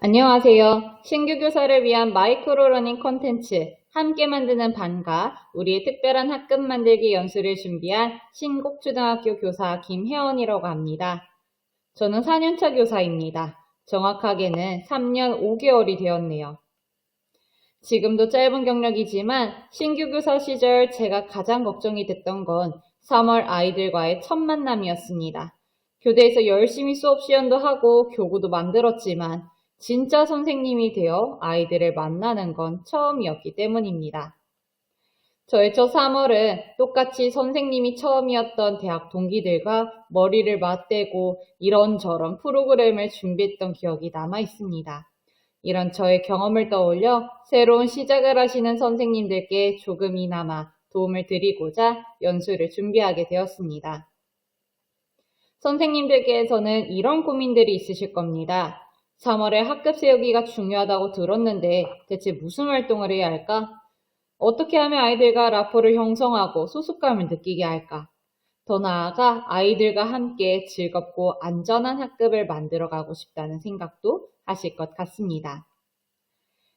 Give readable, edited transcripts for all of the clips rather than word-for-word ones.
안녕하세요. 신규 교사를 위한 마이크로러닝 콘텐츠 함께 만드는 반과 우리의 특별한 학급 만들기 연수를 준비한 신곡초등학교 교사 김혜원이라고 합니다. 저는 4년차 교사입니다. 정확하게는 3년 5개월이 되었네요. 지금도 짧은 경력이지만 신규 교사 시절 제가 가장 걱정이 됐던 건 3월 아이들과의 첫 만남이었습니다. 교대에서 열심히 수업 시연도 하고 교구도 만들었지만 진짜 선생님이 되어 아이들을 만나는 건 처음이었기 때문입니다. 저의 첫 3월은 똑같이 선생님이 처음이었던 대학 동기들과 머리를 맞대고 이런저런 프로그램을 준비했던 기억이 남아 있습니다. 이런 저의 경험을 떠올려 새로운 시작을 하시는 선생님들께 조금이나마 도움을 드리고자 연수를 준비하게 되었습니다. 선생님들께서는 이런 고민들이 있으실 겁니다. 3월에 학급 세우기가 중요하다고 들었는데 대체 무슨 활동을 해야 할까? 어떻게 하면 아이들과 라포를 형성하고 소속감을 느끼게 할까? 더 나아가 아이들과 함께 즐겁고 안전한 학급을 만들어가고 싶다는 생각도 하실 것 같습니다.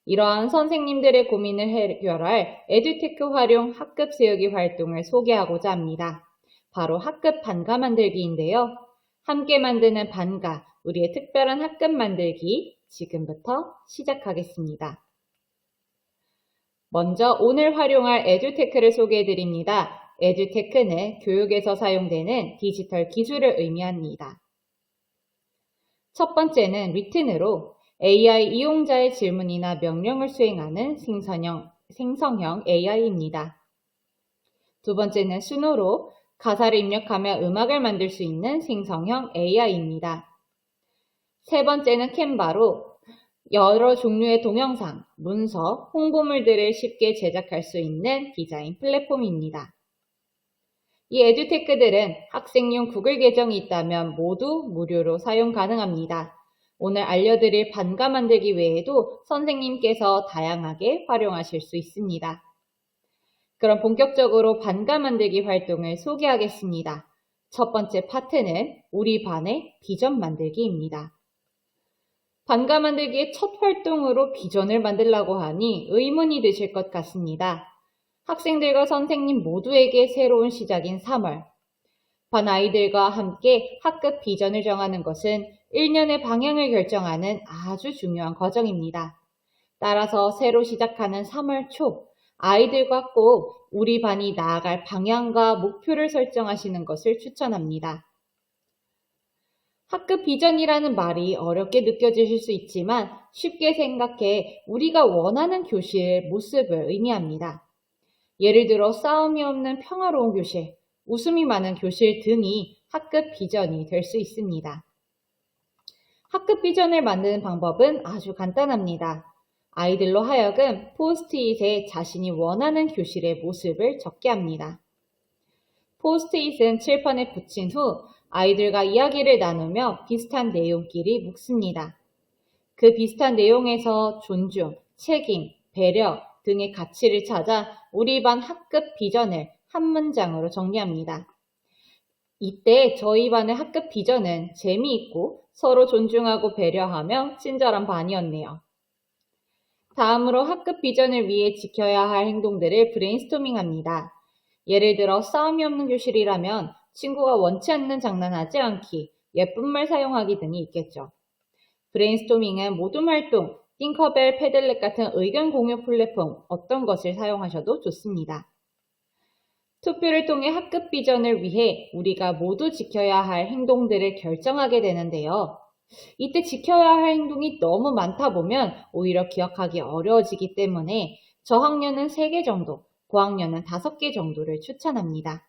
이러한 선생님들의 고민을 해결할 에듀테크 활용 학급 세우기 활동을 소개하고자 합니다. 바로 학급 반가 만들기인데요. 함께 만드는 반가, 우리의 특별한 학급 만들기 지금부터 시작하겠습니다. 먼저 오늘 활용할 에듀테크를 소개해드립니다. 에듀테크는 교육에서 사용되는 디지털 기술을 의미합니다. 첫 번째는 리튼으로 AI 이용자의 질문이나 명령을 수행하는 생성형 AI입니다. 두 번째는 수노로 가사를 입력하며 음악을 만들 수 있는 생성형 AI입니다. 세 번째는 캔바로 여러 종류의 동영상, 문서, 홍보물들을 쉽게 제작할 수 있는 디자인 플랫폼입니다. 이 에듀테크들은 학생용 구글 계정이 있다면 모두 무료로 사용 가능합니다. 오늘 알려드릴 반가 만들기 외에도 선생님께서 다양하게 활용하실 수 있습니다. 그럼 본격적으로 반가 만들기 활동을 소개하겠습니다. 첫 번째 파트는 우리 반의 비전 만들기입니다. 반가 만들기의 첫 활동으로 비전을 만들라고 하니 의문이 드실 것 같습니다. 학생들과 선생님 모두에게 새로운 시작인 3월. 반 아이들과 함께 학급 비전을 정하는 것은 1년의 방향을 결정하는 아주 중요한 과정입니다. 따라서 새로 시작하는 3월 초, 아이들과 꼭 우리 반이 나아갈 방향과 목표를 설정하시는 것을 추천합니다. 학급 비전이라는 말이 어렵게 느껴지실 수 있지만 쉽게 생각해 우리가 원하는 교실 모습을 의미합니다. 예를 들어 싸움이 없는 평화로운 교실, 웃음이 많은 교실 등이 학급 비전이 될 수 있습니다. 학급 비전을 만드는 방법은 아주 간단합니다. 아이들로 하여금 포스트잇에 자신이 원하는 교실의 모습을 적게 합니다. 포스트잇은 칠판에 붙인 후 아이들과 이야기를 나누며 비슷한 내용끼리 묶습니다. 그 비슷한 내용에서 존중, 책임, 배려 등의 가치를 찾아 우리 반 학급 비전을 한 문장으로 정리합니다. 이때 저희 반의 학급 비전은 재미있고 서로 존중하고 배려하며 친절한 반이었네요. 다음으로 학급 비전을 위해 지켜야 할 행동들을 브레인스토밍합니다. 예를 들어 싸움이 없는 교실이라면 친구가 원치 않는 장난하지 않기, 예쁜 말 사용하기 등이 있겠죠. 브레인스토밍은 모둠 활동, 띵커벨, 패들렛 같은 의견 공유 플랫폼 어떤 것을 사용하셔도 좋습니다. 투표를 통해 학급 비전을 위해 우리가 모두 지켜야 할 행동들을 결정하게 되는데요. 이때 지켜야 할 행동이 너무 많다 보면 오히려 기억하기 어려워지기 때문에 저학년은 3개 정도, 고학년은 5개 정도를 추천합니다.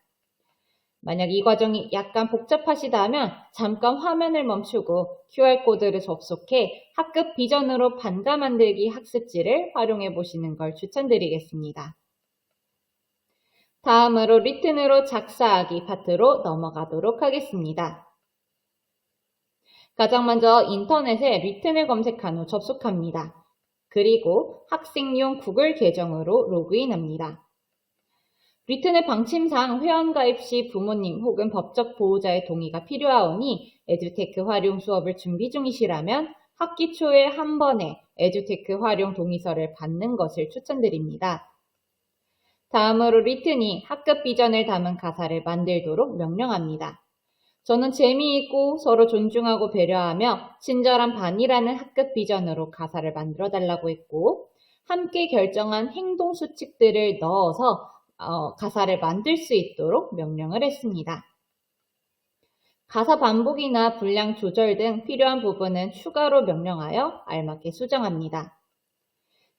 만약 이 과정이 약간 복잡하시다면 잠깐 화면을 멈추고 QR코드를 접속해 학급 비전으로 반가 만들기 학습지를 활용해 보시는 걸 추천드리겠습니다. 다음으로 리튼으로 작사하기 파트로 넘어가도록 하겠습니다. 가장 먼저 인터넷에 리튼을 검색한 후 접속합니다. 그리고 학생용 구글 계정으로 로그인합니다. 리튼의 방침상 회원가입 시 부모님 혹은 법적 보호자의 동의가 필요하오니 에듀테크 활용 수업을 준비 중이시라면 학기 초에 한 번에 에듀테크 활용 동의서를 받는 것을 추천드립니다. 다음으로 리튼이 학급 비전을 담은 가사를 만들도록 명령합니다. 저는 재미있고 서로 존중하고 배려하며 친절한 반이라는 학급 비전으로 가사를 만들어 달라고 했고, 함께 결정한 행동 수칙들을 넣어서 가사를 만들 수 있도록 명령을 했습니다. 가사 반복이나 분량 조절 등 필요한 부분은 추가로 명령하여 알맞게 수정합니다.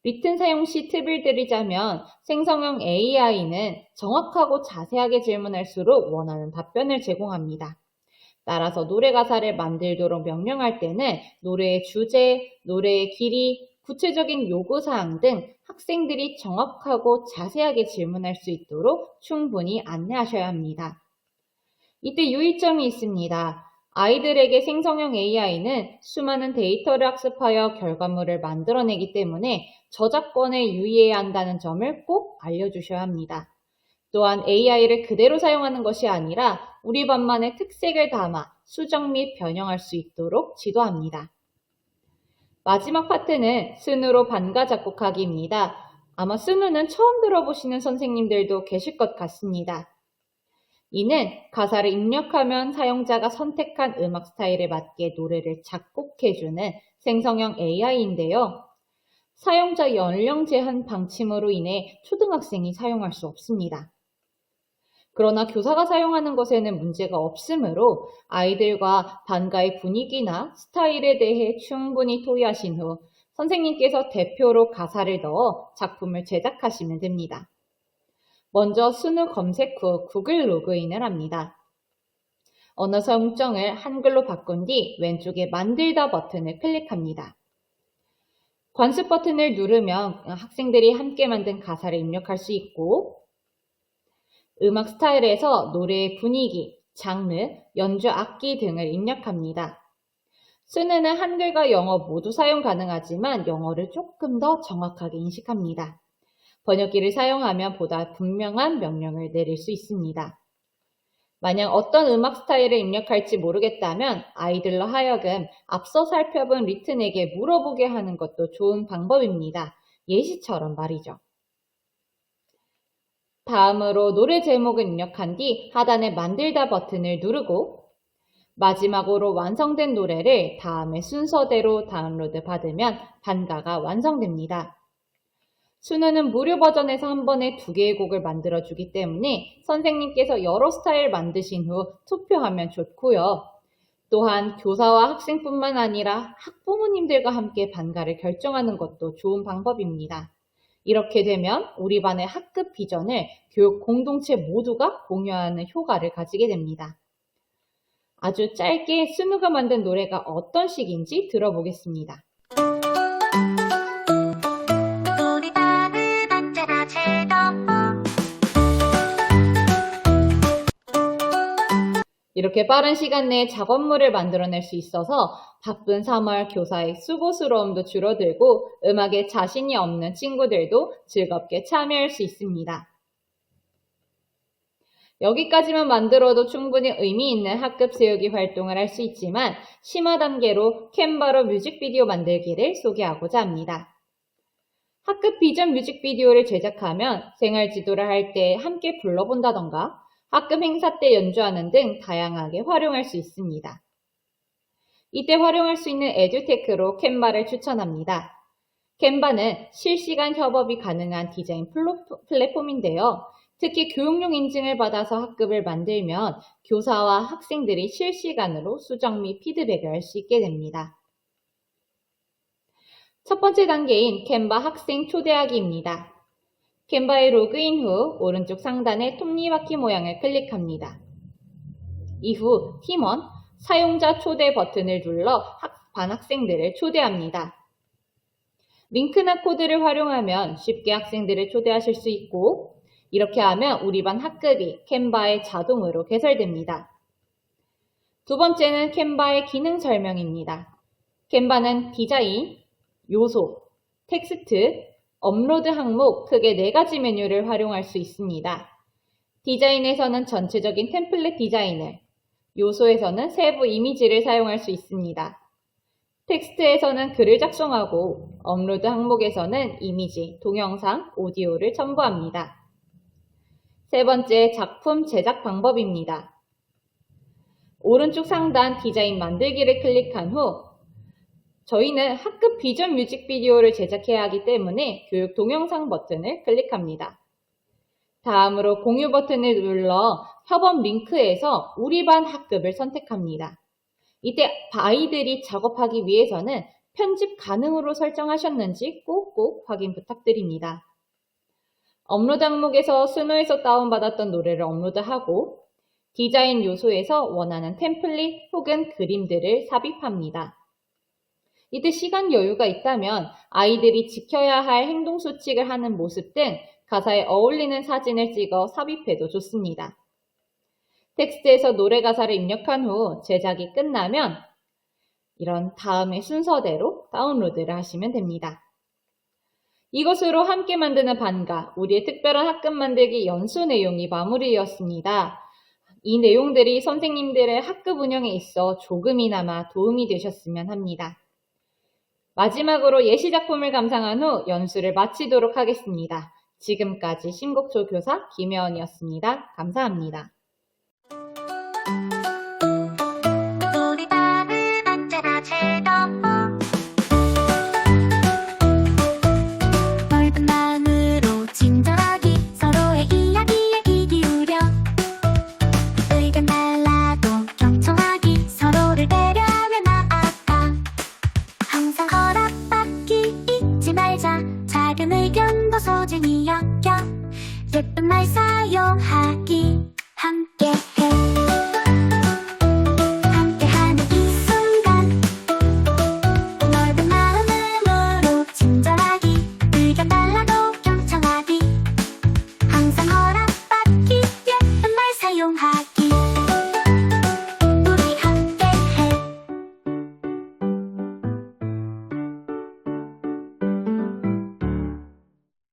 리튼 사용 시 팁을 드리자면 생성형 AI는 정확하고 자세하게 질문할수록 원하는 답변을 제공합니다. 따라서 노래 가사를 만들도록 명령할 때는 노래의 주제, 노래의 길이, 구체적인 요구사항 등 학생들이 정확하고 자세하게 질문할 수 있도록 충분히 안내하셔야 합니다. 이때 유의점이 있습니다. 아이들에게 생성형 AI는 수많은 데이터를 학습하여 결과물을 만들어내기 때문에 저작권에 유의해야 한다는 점을 꼭 알려주셔야 합니다. 또한 AI를 그대로 사용하는 것이 아니라 우리 반만의 특색을 담아 수정 및 변형할 수 있도록 지도합니다. 마지막 파트는 스누로 반가 작곡하기입니다. 아마 스누는 처음 들어보시는 선생님들도 계실 것 같습니다. 이는 가사를 입력하면 사용자가 선택한 음악 스타일에 맞게 노래를 작곡해주는 생성형 AI인데요. 사용자 연령 제한 방침으로 인해 초등학생이 사용할 수 없습니다. 그러나 교사가 사용하는 것에는 문제가 없으므로 아이들과 반가의 분위기나 스타일에 대해 충분히 토의하신 후 선생님께서 대표로 가사를 넣어 작품을 제작하시면 됩니다. 먼저 스누 검색 후 구글 로그인을 합니다. 언어 설정을 한글로 바꾼 뒤 왼쪽에 만들다 버튼을 클릭합니다. 관습 버튼을 누르면 학생들이 함께 만든 가사를 입력할 수 있고 음악 스타일에서 노래의 분위기, 장르, 연주 악기 등을 입력합니다. 스누는 한글과 영어 모두 사용 가능하지만 영어를 조금 더 정확하게 인식합니다. 번역기를 사용하면 보다 분명한 명령을 내릴 수 있습니다. 만약 어떤 음악 스타일을 입력할지 모르겠다면 아이들로 하여금 앞서 살펴본 리튼에게 물어보게 하는 것도 좋은 방법입니다. 예시처럼 말이죠. 다음으로 노래 제목을 입력한 뒤 하단의 만들다 버튼을 누르고 마지막으로 완성된 노래를 다음의 순서대로 다운로드 받으면 반가가 완성됩니다. 스누는 무료 버전에서 한 번에 2개의 곡을 만들어주기 때문에 선생님께서 여러 스타일 만드신 후 투표하면 좋고요. 또한 교사와 학생뿐만 아니라 학부모님들과 함께 반가를 결정하는 것도 좋은 방법입니다. 이렇게 되면 우리 반의 학급 비전을 교육 공동체 모두가 공유하는 효과를 가지게 됩니다. 아주 짧게 스누가 만든 노래가 어떤 식인지 들어보겠습니다. 이렇게 빠른 시간 내에 작업물을 만들어낼 수 있어서 바쁜 3월 교사의 수고스러움도 줄어들고 음악에 자신이 없는 친구들도 즐겁게 참여할 수 있습니다. 여기까지만 만들어도 충분히 의미 있는 학급 세우기 활동을 할 수 있지만 심화 단계로 캔바로 뮤직비디오 만들기를 소개하고자 합니다. 학급 비전 뮤직비디오를 제작하면 생활지도를 할 때 함께 불러본다던가 학급 행사 때 연주하는 등 다양하게 활용할 수 있습니다. 이때 활용할 수 있는 에듀테크로 캔바를 추천합니다. 캔바는 실시간 협업이 가능한 디자인 플랫폼인데요. 특히 교육용 인증을 받아서 학급을 만들면 교사와 학생들이 실시간으로 수정 및 피드백을 할 수 있게 됩니다. 첫 번째 단계인 캔바 학생 초대하기입니다. 캔바에 로그인 후 오른쪽 상단의 톱니바퀴 모양을 클릭합니다. 이후 팀원, 사용자 초대 버튼을 눌러 반 학생들을 초대합니다. 링크나 코드를 활용하면 쉽게 학생들을 초대하실 수 있고 이렇게 하면 우리 반 학급이 캔바에 자동으로 개설됩니다. 두 번째는 캔바의 기능 설명입니다. 캔바는 디자인, 요소, 텍스트, 업로드 항목 크게 4가지 메뉴를 활용할 수 있습니다. 디자인에서는 전체적인 템플릿 디자인을, 요소에서는 세부 이미지를 사용할 수 있습니다. 텍스트에서는 글을 작성하고 업로드 항목에서는 이미지, 동영상, 오디오를 첨부합니다. 세 번째, 작품 제작 방법입니다. 오른쪽 상단 디자인 만들기를 클릭한 후 저희는 학급 비전 뮤직비디오를 제작해야 하기 때문에 교육 동영상 버튼을 클릭합니다. 다음으로 공유 버튼을 눌러 협업 링크에서 우리 반 학급을 선택합니다. 이때 아이들이 작업하기 위해서는 편집 가능으로 설정하셨는지 꼭꼭 확인 부탁드립니다. 업로드 항목에서 스노에서 다운받았던 노래를 업로드하고 디자인 요소에서 원하는 템플릿 혹은 그림들을 삽입합니다. 이때 시간 여유가 있다면 아이들이 지켜야 할 행동 수칙을 하는 모습 등 가사에 어울리는 사진을 찍어 삽입해도 좋습니다. 텍스트에서 노래 가사를 입력한 후 제작이 끝나면 이런 다음의 순서대로 다운로드를 하시면 됩니다. 이것으로 함께 만드는 반가, 우리의 특별한 학급 만들기 연수 내용이 마무리되었습니다. 이 내용들이 선생님들의 학급 운영에 있어 조금이나마 도움이 되셨으면 합니다. 마지막으로 예시작품을 감상한 후 연수를 마치도록 하겠습니다. 지금까지 신곡조 교사 김혜원이었습니다. 감사합니다. 우리 밤은 언제나 즐거워 넓은 마음으로 친절하게 서로의 이야기에 귀 기울여 의견 달라도 경청하기 서로를 배려하며 나아가 항상 허락받기 잊지 말자 작은 의견도 소중히 여겨 예쁜 말 사용하기